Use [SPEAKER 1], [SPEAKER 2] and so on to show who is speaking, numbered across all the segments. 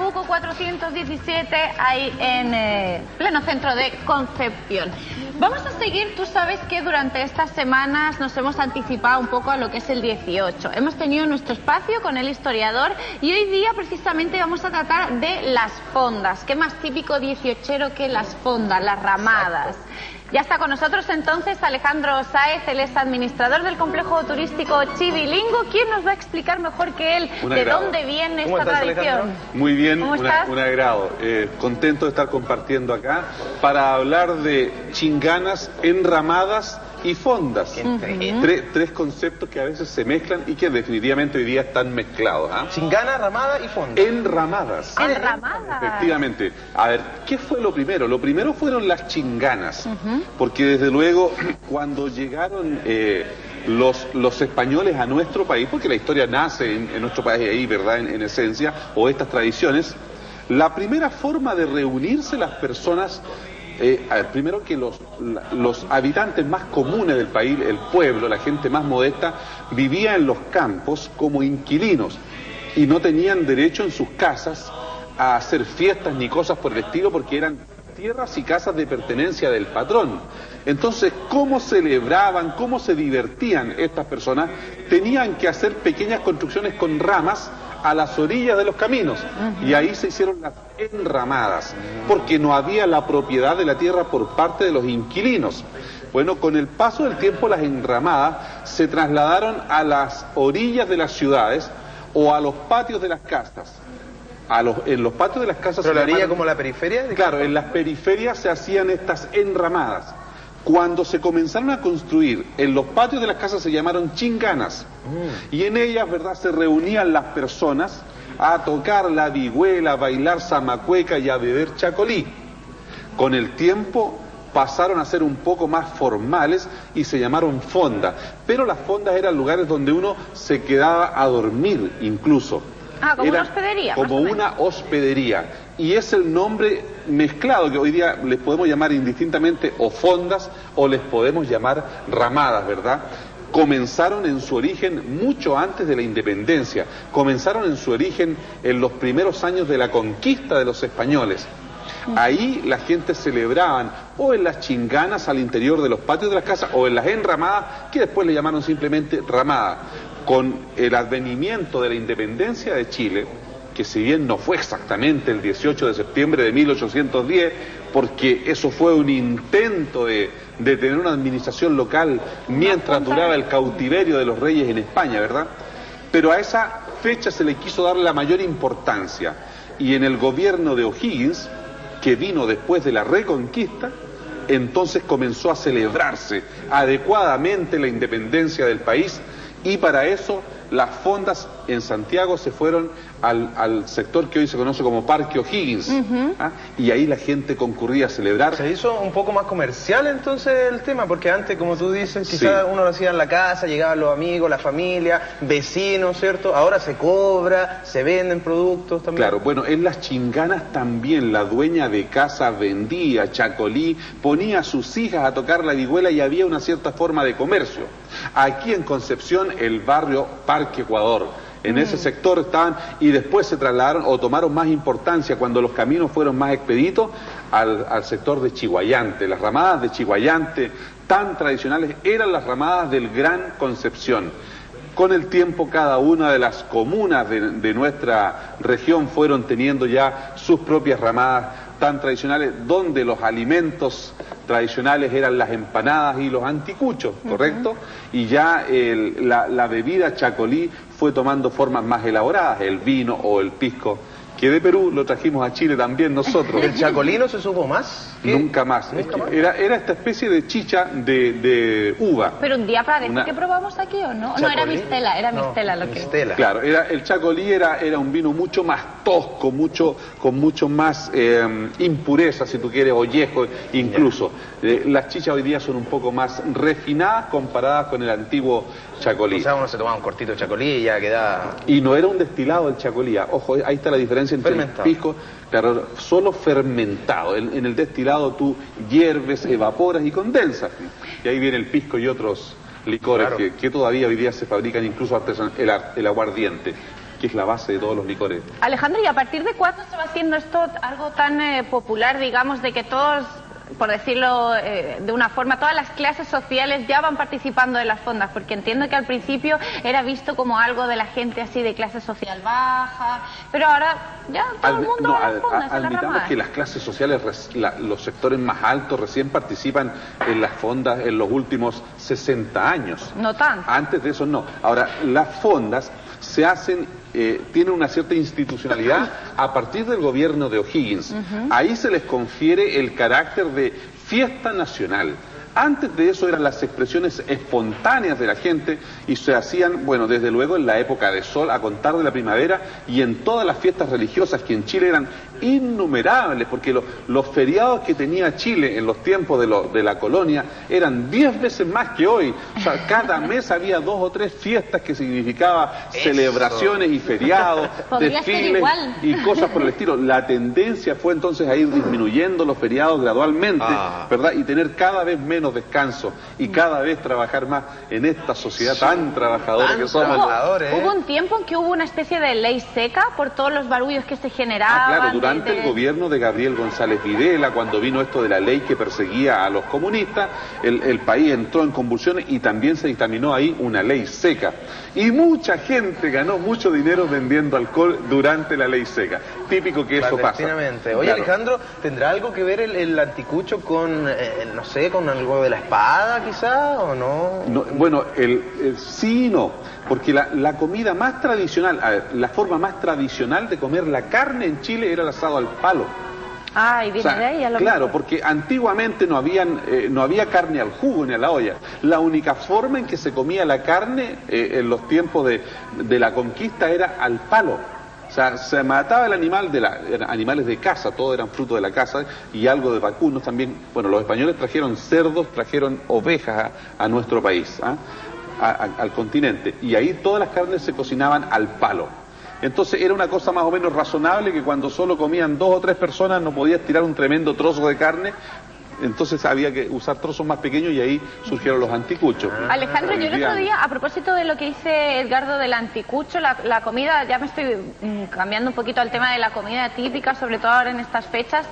[SPEAKER 1] Nabucco 417, ahí en pleno centro de Concepción. Vamos a seguir, tú sabes que durante estas semanas nos hemos anticipado un poco a lo que es el 18. Hemos tenido nuestro espacio con el historiador y hoy día precisamente vamos a tratar de las fondas. ¿Qué más típico 18ero que las fondas, las ramadas? Ya está con nosotros entonces Alejandro Sáez, él es administrador del complejo turístico Chivilingo. ¿Quién nos va a explicar mejor que él de dónde viene esta tradición?
[SPEAKER 2] Alejandro? Muy bien, un agrado. Contento de estar compartiendo acá para hablar de chinganas, enramadas y fondas. Tres conceptos que a veces se mezclan y que definitivamente hoy día están mezclados.
[SPEAKER 3] Chingana, ramada y fonda.
[SPEAKER 2] Enramadas.
[SPEAKER 1] Enramadas.
[SPEAKER 2] Efectivamente. A ver, ¿qué fue lo primero? Lo primero fueron las chinganas. Porque desde luego cuando llegaron los españoles a nuestro país, porque la historia nace en nuestro país ahí, ¿verdad? En esencia, o estas tradiciones, la primera forma de reunirse las personas, primero que los habitantes más comunes del país, el pueblo, la gente más modesta, vivía en los campos como inquilinos y no tenían derecho en sus casas a hacer fiestas ni cosas por el estilo porque eran tierras y casas de pertenencia del patrón. Entonces, ¿cómo celebraban, cómo se divertían estas personas? Tenían que hacer pequeñas construcciones con ramas a las orillas de los caminos y ahí se hicieron las enramadas porque no había la propiedad de la tierra por parte de los inquilinos. Bueno, con el paso del tiempo las enramadas se trasladaron a las orillas de las ciudades o a los patios de las casas. En los patios de las casas...
[SPEAKER 3] ¿Pero la orilla como la periferia?
[SPEAKER 2] Claro, en las periferias se hacían estas enramadas. Cuando se comenzaron a construir en los patios de las casas se llamaron chinganas. Y en ellas, ¿verdad?, se reunían las personas a tocar la vihuela, a bailar zamacueca y a beber chacolí. Con el tiempo pasaron a ser un poco más formales y se llamaron fondas. Pero las fondas eran lugares donde uno se quedaba a dormir incluso.
[SPEAKER 1] Como una hospedería.
[SPEAKER 2] Como una hospedería. Y es el nombre mezclado que hoy día les podemos llamar indistintamente o fondas o les podemos llamar ramadas, ¿verdad? Comenzaron en su origen mucho antes de la independencia. Comenzaron en su origen en los primeros años de la conquista de los españoles. Ahí la gente celebraban o en las chinganas al interior de los patios de las casas o en las enramadas, que después le llamaron simplemente ramadas. Con el advenimiento de la independencia de Chile, que si bien no fue exactamente el 18 de septiembre de 1810, porque eso fue un intento de tener una administración local mientras duraba el cautiverio de los reyes en España, ¿verdad? Pero a esa fecha se le quiso dar la mayor importancia, y en el gobierno de O'Higgins, que vino después de la Reconquista, entonces comenzó a celebrarse adecuadamente la independencia del país, y para eso las fondas en Santiago se fueron al sector que hoy se conoce como Parque O'Higgins. Y ahí la gente concurría a celebrar.
[SPEAKER 3] Se hizo un poco más comercial entonces el tema, porque antes, como tú dices, quizás uno lo hacía en la casa, llegaban los amigos, la familia, vecinos, ¿cierto? Ahora se cobra, se venden productos también.
[SPEAKER 2] Claro, bueno, en las chinganas también la dueña de casa vendía chacolí, ponía a sus hijas a tocar la vihuela y había una cierta forma de comercio. Aquí en Concepción, el barrio Parque Ecuador, en ese sector estaban, y después se trasladaron o tomaron más importancia cuando los caminos fueron más expeditos al sector de Chiguayante. Las ramadas de Chiguayante, tan tradicionales, eran las ramadas del Gran Concepción. Con el tiempo cada una de las comunas de nuestra región fueron teniendo ya sus propias ramadas tan tradicionales, donde los alimentos tradicionales eran las empanadas y los anticuchos, ¿correcto? Y ya la bebida chacolí fue tomando formas más elaboradas, el vino o el pisco, que de Perú lo trajimos a Chile también nosotros.
[SPEAKER 3] ¿El chacolí no se supo más?
[SPEAKER 2] Nunca más. Era esta especie de chicha de uva.
[SPEAKER 1] Pero un día parece que probamos aquí, ¿o no? No, era mistela, lo que...
[SPEAKER 3] Mistela.
[SPEAKER 2] Claro, el chacolí era un vino mucho más tosco, con mucho más impureza, si tú quieres, ollejo incluso. Las chichas hoy día son un poco más refinadas comparadas con el antiguo chacolí.
[SPEAKER 3] O sea, uno se tomaba un cortito de chacolí y ya quedaba...
[SPEAKER 2] Y no era un destilado el chacolí. Ojo, ahí está la diferencia entre el pisco, claro, solo fermentado. En el destilado tú hierves, evaporas y condensas. Y ahí viene el pisco y otros licores que todavía hoy día se fabrican, incluso el aguardiente, que es la base de todos los licores.
[SPEAKER 1] Alejandro, ¿y a partir de cuándo se va haciendo esto algo tan popular, digamos, de que todos, por decirlo de una forma, todas las clases sociales ya van participando de las fondas? Porque entiendo que al principio era visto como algo de la gente así de clase social baja, pero ahora ya todo el mundo va a las fondas, a las
[SPEAKER 2] admitamos
[SPEAKER 1] ramadas.
[SPEAKER 2] que las clases sociales, los sectores más altos recién participan en las fondas en los últimos 60 años.
[SPEAKER 1] No tanto.
[SPEAKER 2] Antes de eso no. Ahora, las fondas se hacen, tienen una cierta institucionalidad a partir del gobierno de O'Higgins. Ahí se les confiere el carácter de fiesta nacional. Antes de eso eran las expresiones espontáneas de la gente y se hacían, bueno, desde luego en la época de sol, a contar de la primavera, y en todas las fiestas religiosas que en Chile eran innumerables, porque los feriados que tenía Chile en los tiempos de la colonia eran 10 veces más que hoy. O sea, cada mes había 2 o 3 fiestas que significaba celebraciones y feriados, desfiles y cosas por el estilo. La tendencia fue entonces a ir disminuyendo los feriados gradualmente, ¿verdad? Y tener cada vez menos descanso y cada vez trabajar más en esta sociedad tan trabajadora que somos.
[SPEAKER 1] Hubo un tiempo en que hubo una especie de ley seca por todos los barullos que se generaban.
[SPEAKER 2] Claro, durante el gobierno de Gabriel González Videla, cuando vino esto de la ley que perseguía a los comunistas, el país entró en convulsiones y también se dictaminó ahí una ley seca. Y mucha gente ganó mucho dinero vendiendo alcohol durante la ley seca. Típico que eso pasa.
[SPEAKER 3] Oye, claro. Alejandro, ¿tendrá algo que ver el anticucho con, no sé, con algo de la espada quizá o no?
[SPEAKER 2] Bueno, sí y no, porque la comida más tradicional, a ver, la forma más tradicional de comer la carne en Chile era el asado al palo.
[SPEAKER 1] Ah, y viene de ahí a lo
[SPEAKER 2] claro,
[SPEAKER 1] mejor.
[SPEAKER 2] porque antiguamente no había carne al jugo ni a la olla. La única forma en que se comía la carne en los tiempos de la conquista era al palo. O sea, se mataba el animal, eran animales de caza, todos eran fruto de la caza, y algo de vacunos también. Bueno, los españoles trajeron cerdos, trajeron ovejas a nuestro país, al continente, y ahí todas las carnes se cocinaban al palo. Entonces era una cosa más o menos razonable que cuando solo comían 2 o 3 personas no podías tirar un tremendo trozo de carne. Entonces había que usar trozos más pequeños y ahí surgieron los anticuchos.
[SPEAKER 1] Alejandro, yo el otro día, a propósito de lo que dice Edgardo del anticucho, la comida, ya me estoy cambiando un poquito al tema de la comida típica, sobre todo ahora en estas fechas,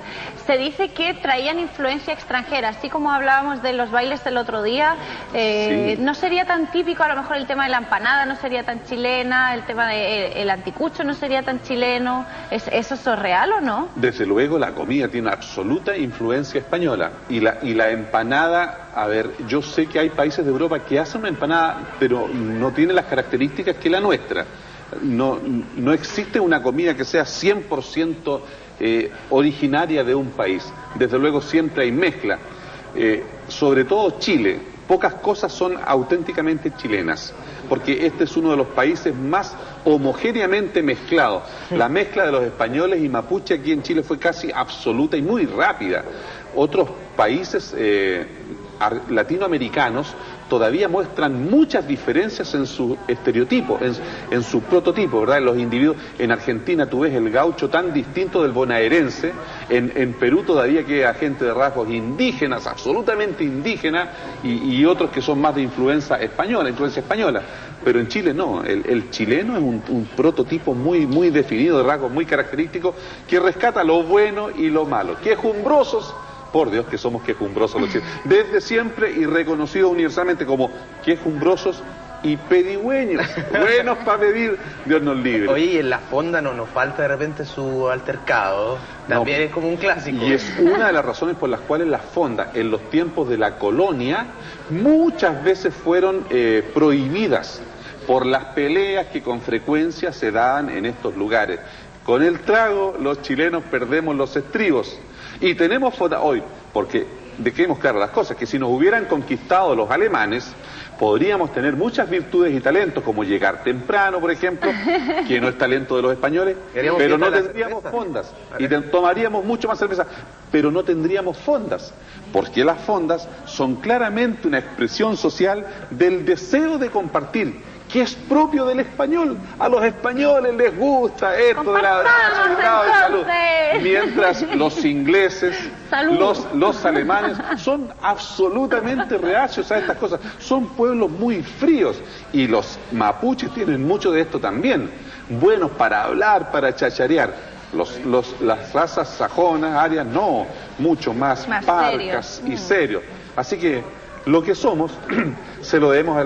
[SPEAKER 1] se dice que traían influencia extranjera, así como hablábamos de los bailes el otro día,
[SPEAKER 2] sí.
[SPEAKER 1] No sería tan típico a lo mejor el tema de la empanada, no sería tan chilena, el tema del anticucho no sería tan chileno, ¿eso es real o no?
[SPEAKER 2] Desde luego la comida tiene una absoluta influencia española. Y la empanada, a ver, yo sé que hay países de Europa que hacen una empanada, pero no tiene las características que la nuestra. No existe una comida que sea 100% originaria de un país. Desde luego siempre hay mezcla. Sobre todo Chile, pocas cosas son auténticamente chilenas, porque este es uno de los países más homogéneamente mezclados. La mezcla de los españoles y mapuche aquí en Chile fue casi absoluta y muy rápida. Otros países latinoamericanos todavía muestran muchas diferencias en su estereotipo, en su prototipo, ¿verdad? En los individuos. En Argentina tú ves el gaucho tan distinto del bonaerense, en Perú todavía queda gente de rasgos indígenas, absolutamente indígenas, y otros que son más de influencia española, pero en Chile no, el chileno es un prototipo muy definido, de rasgos muy característicos, que rescata lo bueno y lo malo, quejumbrosos. Por Dios que somos quejumbrosos los chilenos, desde siempre, y reconocidos universalmente como quejumbrosos y pedigüeños, buenos para pedir, Dios nos libre.
[SPEAKER 3] Oye, y en la fonda no nos falta de repente su altercado, también es como un clásico.
[SPEAKER 2] Y es una de las razones por las cuales las fondas en los tiempos de la colonia muchas veces fueron prohibidas por las peleas que con frecuencia se daban en estos lugares. Con el trago los chilenos perdemos los estribos. Y tenemos fonda hoy, porque dejemos claras las cosas, que si nos hubieran conquistado los alemanes, podríamos tener muchas virtudes y talentos, como llegar temprano, por ejemplo, que no es talento de los españoles, pero no tendríamos fondas, y tomaríamos mucho más cerveza, pero no tendríamos fondas, porque las fondas son claramente una expresión social del deseo de compartir, que es propio del español. A los españoles les gusta esto de la salud. Mientras los ingleses, los alemanes son absolutamente reacios a estas cosas. Son pueblos muy fríos, y los mapuches tienen mucho de esto también. buenos para hablar, para chacharear. Las razas sajonas, arias, no, mucho más parcas y serios. Así que lo que somos se lo debemos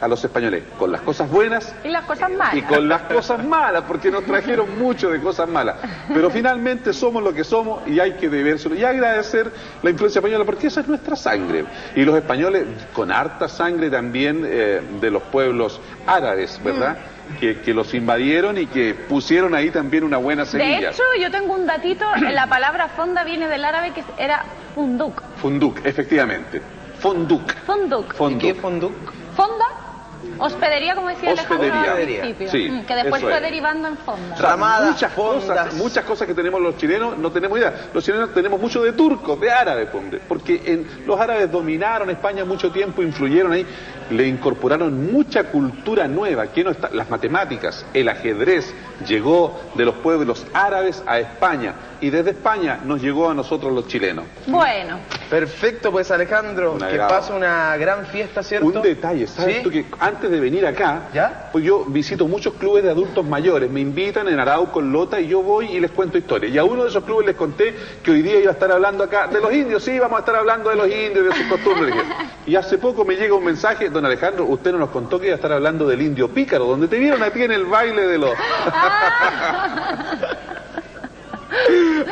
[SPEAKER 2] a los españoles, con las cosas buenas
[SPEAKER 1] y las cosas malas.
[SPEAKER 2] Y con las cosas malas, porque nos trajeron mucho de cosas malas. Pero finalmente somos lo que somos y hay que debérselo y agradecer la influencia española, porque esa es nuestra sangre. Y los españoles, con harta sangre también de los pueblos árabes, ¿verdad? Que los invadieron y que pusieron ahí también una buena semilla.
[SPEAKER 1] De hecho, yo tengo un datito, la palabra fonda viene del árabe que era funduk.
[SPEAKER 2] Funduk, efectivamente. Fonduk.
[SPEAKER 1] Fonduk.
[SPEAKER 3] ¿Y qué es fonduk?
[SPEAKER 1] Fonda, hospedería, como decía
[SPEAKER 2] Hospedería.
[SPEAKER 1] Alejandro al principio.
[SPEAKER 2] Sí,
[SPEAKER 1] que después
[SPEAKER 2] eso
[SPEAKER 1] fue
[SPEAKER 2] es.
[SPEAKER 1] derivando en fonda.
[SPEAKER 2] O sea,
[SPEAKER 3] Ramadas, fondas.
[SPEAKER 2] muchas cosas que tenemos los chilenos no tenemos idea. Los chilenos tenemos mucho de turcos, de árabes, porque los árabes dominaron España mucho tiempo, influyeron ahí, le incorporaron mucha cultura nueva, que no está, las matemáticas, el ajedrez, llegó de los pueblos árabes a España y desde España nos llegó a nosotros los chilenos.
[SPEAKER 1] Bueno.
[SPEAKER 3] Perfecto, pues Alejandro, que pase una gran fiesta, ¿cierto?
[SPEAKER 2] Un detalle, ¿sabes tú que antes de venir acá,
[SPEAKER 3] ¿ya?
[SPEAKER 2] Pues yo visito muchos clubes de adultos mayores, me invitan en Arauco, en Lota, y yo voy y les cuento historias. Y a uno de esos clubes les conté que hoy día iba a estar hablando acá de los indios, sí, vamos a estar hablando de los indios, de sus costumbres. Y hace poco me llega un mensaje, don Alejandro, usted no nos contó que iba a estar hablando del indio pícaro, donde te vieron a ti en el baile de los...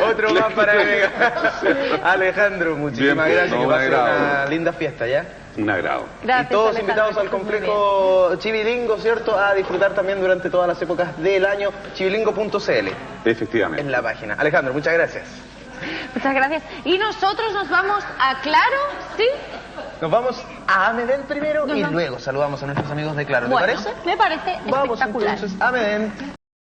[SPEAKER 3] Otro más para Alejandro, muchísimas
[SPEAKER 2] Bien,
[SPEAKER 3] gracias, que pase una linda fiesta, ¿ya?
[SPEAKER 2] Un agrado.
[SPEAKER 1] Gracias,
[SPEAKER 3] y todos
[SPEAKER 1] Alejandro,
[SPEAKER 3] invitados al
[SPEAKER 1] que estés muy
[SPEAKER 3] complejo Chivilingo, ¿cierto? A disfrutar también durante todas las épocas del año, chivilingo.cl
[SPEAKER 2] Efectivamente.
[SPEAKER 3] en la página. Alejandro, muchas gracias.
[SPEAKER 1] bien. Muchas gracias. Y nosotros nos vamos a Claro, ¿sí?
[SPEAKER 3] Nos vamos a Amedén primero
[SPEAKER 1] Nos
[SPEAKER 3] y
[SPEAKER 1] vamos.
[SPEAKER 3] luego saludamos a nuestros amigos de Claro. ¿Te
[SPEAKER 1] Bueno,
[SPEAKER 3] parece?
[SPEAKER 1] me parece
[SPEAKER 3] Vamos
[SPEAKER 1] espectacular.
[SPEAKER 3] entonces a Amedén.